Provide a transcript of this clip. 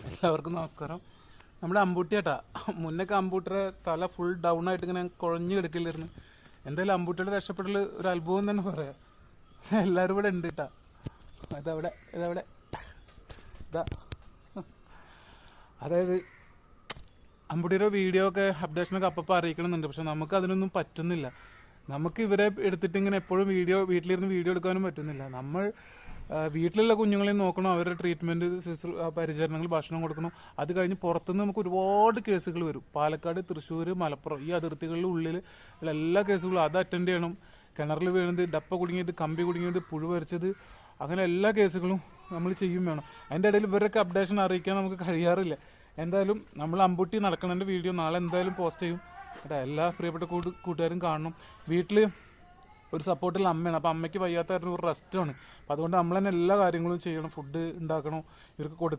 എല്ലാവർക്കും നമസ്കാരം. നമ്മുടെ അമ്പൂട്ടിയാട്ടാ. മുന്നൊക്കെ അമ്പൂട്ടിയുടെ തല ഫുൾ ഡൗൺ ആയിട്ട് ഇങ്ങനെ കുഴഞ്ഞു കിടക്കില്ലായിരുന്നു. എന്തായാലും അമ്പൂട്ടിയുടെ രക്ഷപ്പെടൽ ഒരു അത്ഭുതം തന്നെ പറയാം. എല്ലാവരും ഇവിടെ ഉണ്ട് കേട്ടാ. ഇതവിടെ ഇതാ. അതായത് അമ്പൂട്ടിയുടെ വീഡിയോ ഒക്കെ അപ്ഡേഷനൊക്കെ അപ്പം അറിയിക്കണമെന്നുണ്ട്. പക്ഷെ നമുക്ക് അതിനൊന്നും പറ്റുന്നില്ല. നമുക്ക് ഇവരെ എടുത്തിട്ട് ഇങ്ങനെ എപ്പോഴും വീട്ടിലിരുന്ന് വീഡിയോ എടുക്കാനും പറ്റുന്നില്ല. നമ്മൾ വീട്ടിലുള്ള കുഞ്ഞുങ്ങളെയും നോക്കണം, അവരുടെ ട്രീറ്റ്മെൻറ്റ് പരിചരണങ്ങൾ, ഭക്ഷണം കൊടുക്കണം. അത് കഴിഞ്ഞ് പുറത്തുനിന്ന് നമുക്ക് ഒരുപാട് കേസുകൾ വരും. പാലക്കാട്, തൃശ്ശൂർ, മലപ്പുറം ഈ അതിർത്തികളുടെ ഉള്ളിൽ എല്ലാ കേസുകളും അത് അറ്റൻഡ് ചെയ്യണം. കിണറിൽ വീണത്, ഡപ്പ കുടുങ്ങിയത്, കമ്പി കുടുങ്ങിയത്, പുഴു വരച്ചത്, അങ്ങനെ എല്ലാ കേസുകളും നമ്മൾ ചെയ്യും വേണം. അതിൻ്റെ ഇടയിൽ ഇവരൊക്കെ അപ്ഡേഷൻ അറിയിക്കാൻ നമുക്ക് കഴിയാറില്ല. എന്തായാലും നമ്മൾ അമ്പൂട്ടി നടക്കണതിൻ്റെ വീഡിയോ നാളെ എന്തായാലും പോസ്റ്റ് ചെയ്യും. എല്ലാ പ്രിയപ്പെട്ട കൂട്ടുകാരും കാണണം. വീട്ടിൽ ഒരു സപ്പോർട്ടുള്ള അമ്മയാണ്. അപ്പോൾ അമ്മയ്ക്ക് വയ്യാത്ത ഒരു റെസ്റ്റാണ്. അപ്പോൾ അതുകൊണ്ട് നമ്മൾ തന്നെ എല്ലാ കാര്യങ്ങളും ചെയ്യണം. ഫുഡ് ഉണ്ടാക്കണം, ഇവർക്ക് കൊടുക്കണം.